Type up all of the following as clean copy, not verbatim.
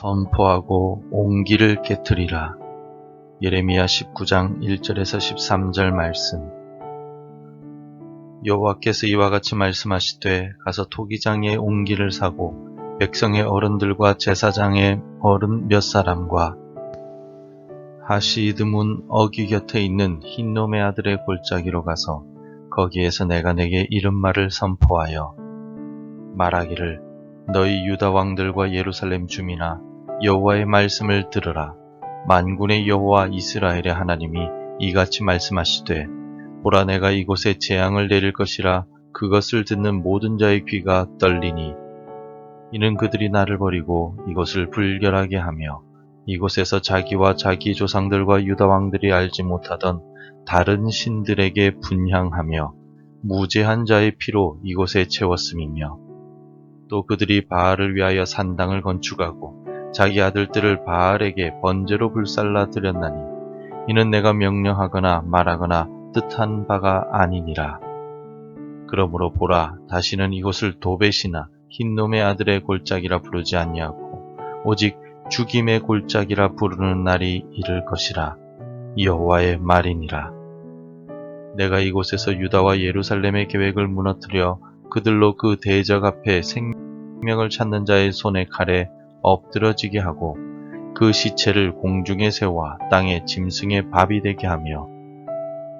선포하고 옹기를 깨트리라. 예레미야 19장 1절에서 13절 말씀. 여호와께서 이와 같이 말씀하시되 가서 토기장의 옹기를 사고 백성의 어른들과 제사장의 어른 몇 사람과 하시드문 어귀 곁에 있는 흰놈의 아들의 골짜기로 가서 거기에서 내가 내게 이른 말을 선포하여 말하기를 너희 유다 왕들과 예루살렘 주민아 여호와의 말씀을 들으라. 만군의 여호와 이스라엘의 하나님이 이같이 말씀하시되 보라 내가 이곳에 재앙을 내릴 것이라. 그것을 듣는 모든 자의 귀가 떨리니 이는 그들이 나를 버리고 이곳을 불결하게 하며 이곳에서 자기와 자기 조상들과 유다 왕들이 알지 못하던 다른 신들에게 분향하며 무죄한 자의 피로 이곳에 채웠음이며 또 그들이 바알을 위하여 산당을 건축하고 자기 아들들을 바알에게 번제로 불살라 드렸나니 이는 내가 명령하거나 말하거나 뜻한 바가 아니니라. 그러므로 보라 다시는 이곳을 도벳이나 흰놈의 아들의 골짜기라 부르지 아니하고 오직 죽임의 골짜기라 부르는 날이 이를 것이라. 여호와의 말이니라. 내가 이곳에서 유다와 예루살렘의 계획을 무너뜨려 그들로 그 대적 앞에 생명을 찾는 자의 손에 칼에 엎드러지게 하고 그 시체를 공중에 세워 땅에 짐승의 밥이 되게 하며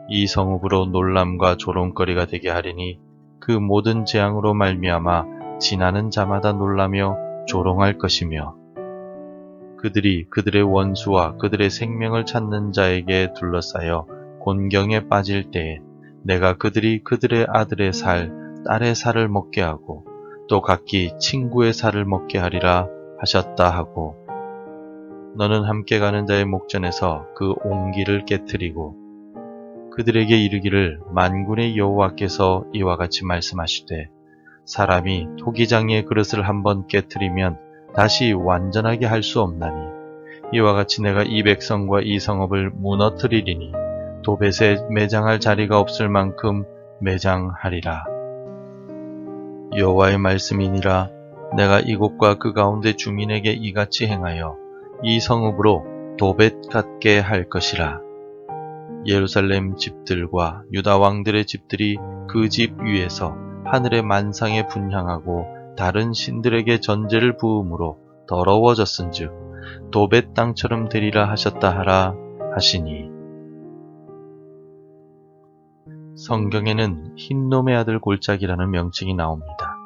이 성읍으로 놀람과 조롱거리가 되게 하리니 그 모든 재앙으로 말미암아 지나는 자마다 놀라며 조롱할 것이며 그들이 그들의 원수와 그들의 생명을 찾는 자에게 둘러싸여 곤경에 빠질 때에 내가 그들이 그들의 아들의 살, 딸의 살을 먹게 하고 또 각기 친구의 살을 먹게 하리라 하셨다 하고 너는 함께 가는 자의 목전에서 그 옹기를 깨트리고 그들에게 이르기를 만군의 여호와께서 이와 같이 말씀하시되 사람이 토기장의 그릇을 한번 깨트리면 다시 완전하게 할 수 없나니 이와 같이 내가 이 백성과 이 성읍을 무너뜨리리니 도벳에 매장할 자리가 없을 만큼 매장하리라. 여호와의 말씀이니라. 내가 이곳과 그 가운데 주민에게 이같이 행하여 이 성읍으로 도벳 같게 할 것이라. 예루살렘 집들과 유다 왕들의 집들이 그 집 위에서 하늘의 만상에 분향하고 다른 신들에게 전제를 부음으로 더러워졌은즉 도벳 땅처럼 되리라 하셨다 하라 하시니. 성경에는 흰놈의 아들 골짜기라는 명칭이 나옵니다.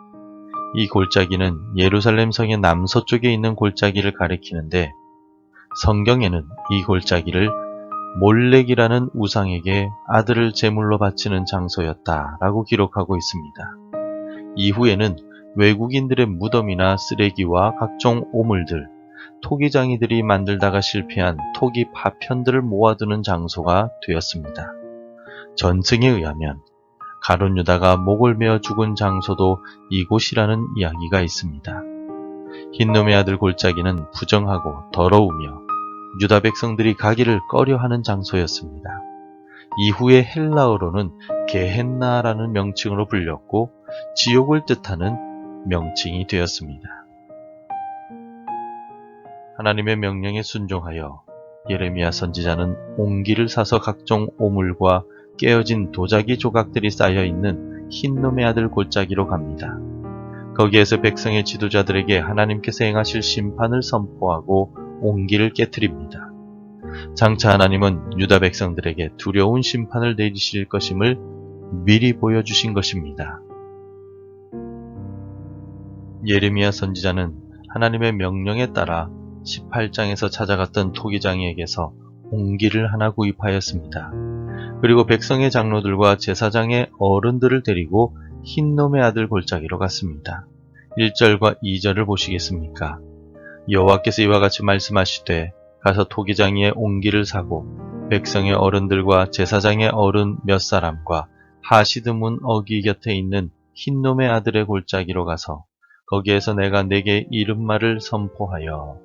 이 골짜기는 예루살렘 성의 남서쪽에 있는 골짜기를 가리키는데 성경에는 이 골짜기를 몰렉이라는 우상에게 아들을 제물로 바치는 장소였다라고 기록하고 있습니다. 이후에는 외국인들의 무덤이나 쓰레기와 각종 오물들, 토기장이들이 만들다가 실패한 토기 파편들을 모아두는 장소가 되었습니다. 전승에 의하면 가룟 유다가 목을 베어 죽은 장소도 이곳이라는 이야기가 있습니다. 흰놈의 아들 골짜기는 부정하고 더러우며 유다 백성들이 가기를 꺼려하는 장소였습니다. 이후에 헬라어로는 게헨나라는 명칭으로 불렸고 지옥을 뜻하는 명칭이 되었습니다. 하나님의 명령에 순종하여 예레미야 선지자는 옹기를 사서 각종 오물과 깨어진 도자기 조각들이 쌓여있는 흰놈의 아들 골짜기로 갑니다. 거기에서 백성의 지도자들에게 하나님께서 행하실 심판을 선포하고 옹기를 깨트립니다. 장차 하나님은 유다 백성들에게 두려운 심판을 내리실 것임을 미리 보여주신 것입니다. 예레미야 선지자는 하나님의 명령에 따라 18장에서 찾아갔던 토기장이에게서 옹기를 하나 구입하였습니다. 그리고 백성의 장로들과 제사장의 어른들을 데리고 흰놈의 아들 골짜기로 갔습니다. 1절과 2절을 보시겠습니까? 여호와께서 이와 같이 말씀하시되 가서 토기장이의 옹기를 사고 백성의 어른들과 제사장의 어른 몇 사람과 하시드문 어귀 곁에 있는 흰놈의 아들의 골짜기로 가서 거기에서 내가 내게 이른 말을 선포하여.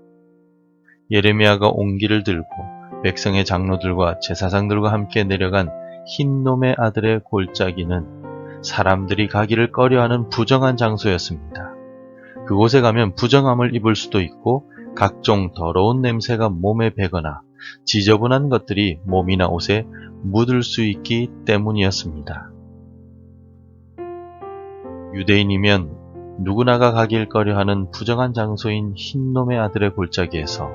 예레미야가 옹기를 들고 백성의 장로들과 제사장들과 함께 내려간 흰놈의 아들의 골짜기는 사람들이 가기를 꺼려하는 부정한 장소였습니다. 그곳에 가면 부정함을 입을 수도 있고 각종 더러운 냄새가 몸에 배거나 지저분한 것들이 몸이나 옷에 묻을 수 있기 때문이었습니다. 유대인이면 누구나가 가길 꺼려하는 부정한 장소인 흰놈의 아들의 골짜기에서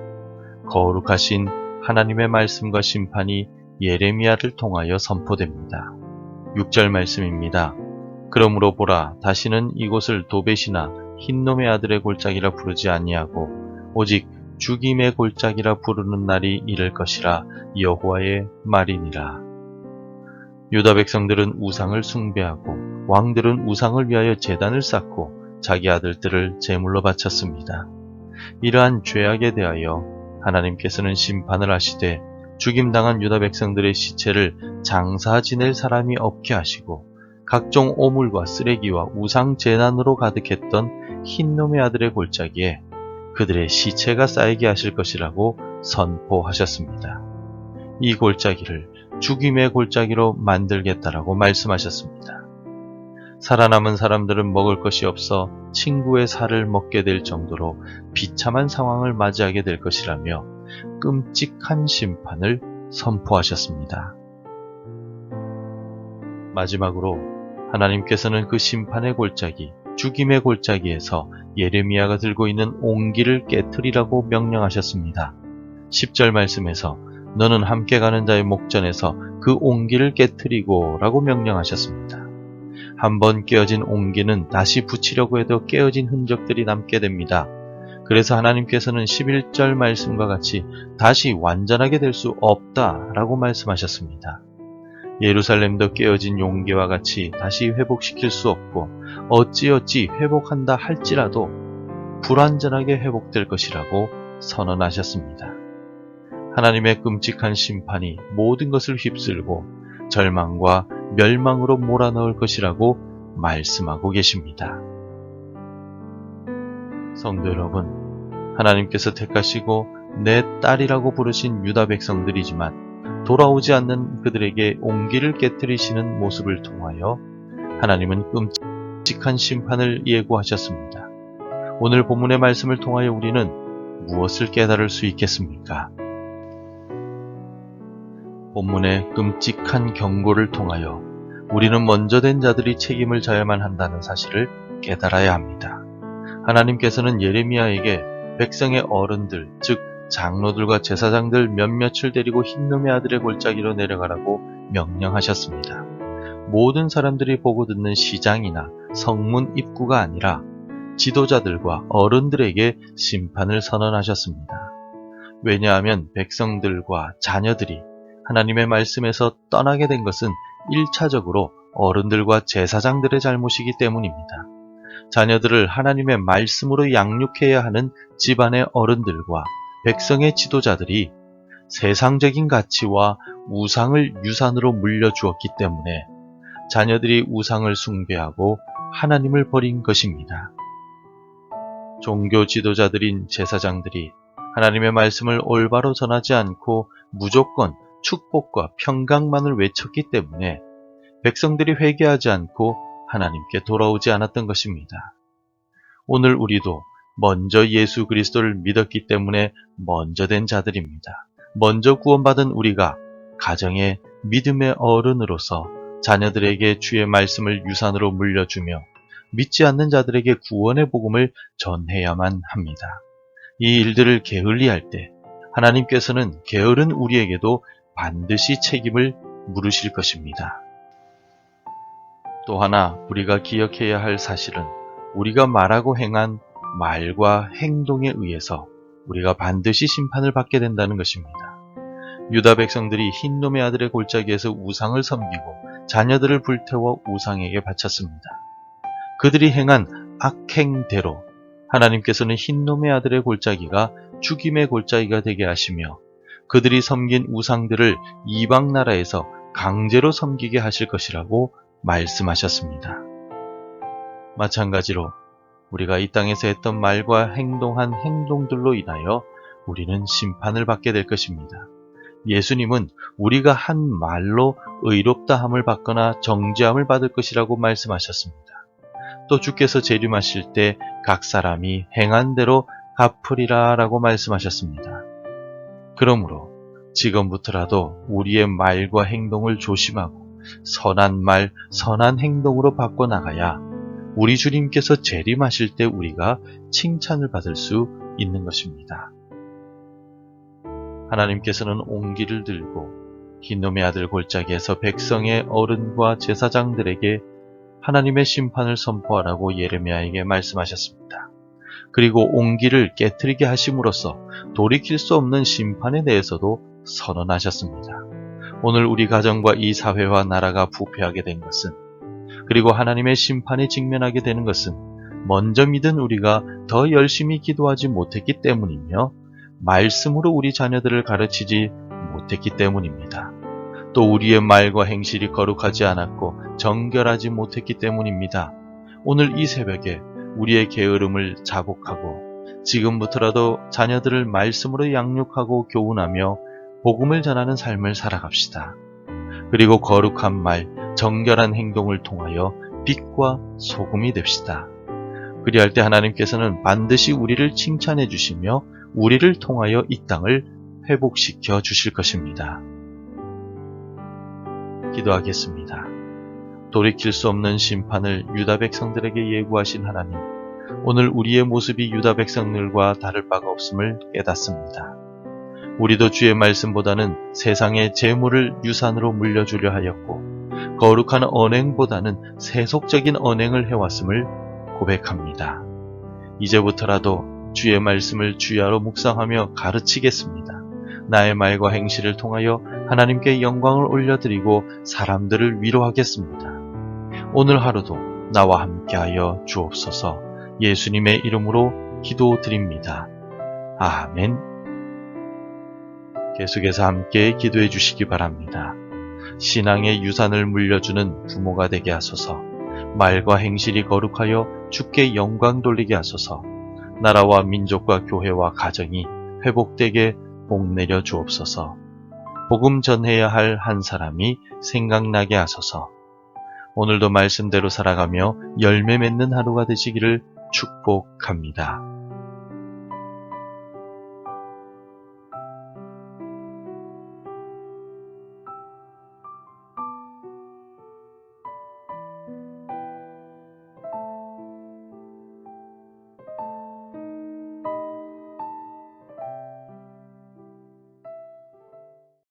거룩하신 하나님의 말씀과 심판이 예레미야를 통하여 선포됩니다. 6절 말씀입니다. 그러므로 보라, 다시는 이곳을 도벳이나 흰놈의 아들의 골짜기라 부르지 아니하고 오직 죽임의 골짜기라 부르는 날이 이를 것이라 여호와의 말이니라. 유다 백성들은 우상을 숭배하고 왕들은 우상을 위하여 제단을 쌓고 자기 아들들을 제물로 바쳤습니다. 이러한 죄악에 대하여 하나님께서는 심판을 하시되 죽임당한 유다 백성들의 시체를 장사 지낼 사람이 없게 하시고 각종 오물과 쓰레기와 우상 제단으로 가득했던 흰놈의 아들의 골짜기에 그들의 시체가 쌓이게 하실 것이라고 선포하셨습니다. 이 골짜기를 죽임의 골짜기로 만들겠다라고 말씀하셨습니다. 살아남은 사람들은 먹을 것이 없어 친구의 살을 먹게 될 정도로 비참한 상황을 맞이하게 될 것이라며 끔찍한 심판을 선포하셨습니다. 마지막으로 하나님께서는 그 심판의 골짜기, 죽임의 골짜기에서 예레미야가 들고 있는 옹기를 깨트리라고 명령하셨습니다. 10절 말씀에서 너는 함께 가는 자의 목전에서 그 옹기를 깨트리고 라고 명령하셨습니다. 한번 깨어진 옹기는 다시 붙이려고 해도 깨어진 흔적들이 남게 됩니다. 그래서 하나님께서는 11절 말씀과 같이 다시 완전하게 될 수 없다라고 말씀하셨습니다. 예루살렘도 깨어진 용기와 같이 다시 회복시킬 수 없고 어찌어찌 회복한다 할지라도 불완전하게 회복될 것이라고 선언하셨습니다. 하나님의 끔찍한 심판이 모든 것을 휩쓸고 절망과 멸망으로 몰아넣을 것이라고 말씀하고 계십니다. 성도 여러분, 하나님께서 택하시고 내 딸이라고 부르신 유다 백성들이지만 돌아오지 않는 그들에게 옹기를 깨뜨리시는 모습을 통하여 하나님은 끔찍한 심판을 예고하셨습니다. 오늘 본문의 말씀을 통하여 우리는 무엇을 깨달을 수 있겠습니까? 본문의 끔찍한 경고를 통하여 우리는 먼저 된 자들이 책임을 져야만 한다는 사실을 깨달아야 합니다. 하나님께서는 예레미야에게 백성의 어른들, 즉 장로들과 제사장들 몇몇을 데리고 흰놈의 아들의 골짜기로 내려가라고 명령하셨습니다. 모든 사람들이 보고 듣는 시장이나 성문 입구가 아니라 지도자들과 어른들에게 심판을 선언하셨습니다. 왜냐하면 백성들과 자녀들이 하나님의 말씀에서 떠나게 된 것은 1차적으로 어른들과 제사장들의 잘못이기 때문입니다. 자녀들을 하나님의 말씀으로 양육해야 하는 집안의 어른들과 백성의 지도자들이 세상적인 가치와 우상을 유산으로 물려주었기 때문에 자녀들이 우상을 숭배하고 하나님을 버린 것입니다. 종교 지도자들인 제사장들이 하나님의 말씀을 올바로 전하지 않고 무조건 축복과 평강만을 외쳤기 때문에 백성들이 회개하지 않고 하나님께 돌아오지 않았던 것입니다. 오늘 우리도 먼저 예수 그리스도를 믿었기 때문에 먼저 된 자들입니다. 먼저 구원받은 우리가 가정의 믿음의 어른으로서 자녀들에게 주의 말씀을 유산으로 물려주며 믿지 않는 자들에게 구원의 복음을 전해야만 합니다. 이 일들을 게을리할 때 하나님께서는 게으른 우리에게도 반드시 책임을 물으실 것입니다. 또 하나 우리가 기억해야 할 사실은 우리가 말하고 행한 말과 행동에 의해서 우리가 반드시 심판을 받게 된다는 것입니다. 유다 백성들이 흰놈의 아들의 골짜기에서 우상을 섬기고 자녀들을 불태워 우상에게 바쳤습니다. 그들이 행한 악행대로 하나님께서는 흰놈의 아들의 골짜기가 죽임의 골짜기가 되게 하시며 그들이 섬긴 우상들을 이방 나라에서 강제로 섬기게 하실 것이라고 말씀하셨습니다. 마찬가지로 우리가 이 땅에서 했던 말과 행동한 행동들로 인하여 우리는 심판을 받게 될 것입니다. 예수님은 우리가 한 말로 의롭다함을 받거나 정죄함을 받을 것이라고 말씀하셨습니다. 또 주께서 재림하실 때 각 사람이 행한 대로 갚으리라 라고 말씀하셨습니다. 그러므로 지금부터라도 우리의 말과 행동을 조심하고 선한 말, 선한 행동으로 바꿔나가야 우리 주님께서 재림하실 때 우리가 칭찬을 받을 수 있는 것입니다. 하나님께서는 옹기를 들고 흰놈의 아들 골짜기에서 백성의 어른과 제사장들에게 하나님의 심판을 선포하라고 예레미야에게 말씀하셨습니다. 그리고 옹기를 깨트리게 하심으로써 돌이킬 수 없는 심판에 대해서도 선언하셨습니다. 오늘 우리 가정과 이 사회와 나라가 부패하게 된 것은, 그리고 하나님의 심판에 직면하게 되는 것은 먼저 믿은 우리가 더 열심히 기도하지 못했기 때문이며 말씀으로 우리 자녀들을 가르치지 못했기 때문입니다. 또 우리의 말과 행실이 거룩하지 않았고 정결하지 못했기 때문입니다. 오늘 이 새벽에 우리의 게으름을 자복하고 지금부터라도 자녀들을 말씀으로 양육하고 교훈하며 복음을 전하는 삶을 살아갑시다. 그리고 거룩한 말, 정결한 행동을 통하여 빛과 소금이 됩시다. 그리할 때 하나님께서는 반드시 우리를 칭찬해 주시며 우리를 통하여 이 땅을 회복시켜 주실 것입니다. 기도하겠습니다. 돌이킬 수 없는 심판을 유다 백성들에게 예고하신 하나님, 오늘 우리의 모습이 유다 백성들과 다를 바가 없음을 깨닫습니다. 우리도 주의 말씀보다는 세상의 재물을 유산으로 물려주려 하였고 거룩한 언행보다는 세속적인 언행을 해왔음을 고백합니다. 이제부터라도 주의 말씀을 주야로 묵상하며 가르치겠습니다. 나의 말과 행실을 통하여 하나님께 영광을 올려드리고 사람들을 위로하겠습니다. 오늘 하루도 나와 함께하여 주옵소서. 예수님의 이름으로 기도드립니다. 아멘. 계속해서 함께 기도해 주시기 바랍니다. 신앙의 유산을 물려주는 부모가 되게 하소서. 말과 행실이 거룩하여 주께 영광 돌리게 하소서. 나라와 민족과 교회와 가정이 회복되게 복내려 주옵소서. 복음 전해야 할 한 사람이 생각나게 하소서. 오늘도 말씀대로 살아가며 열매 맺는 하루가 되시기를 축복합니다.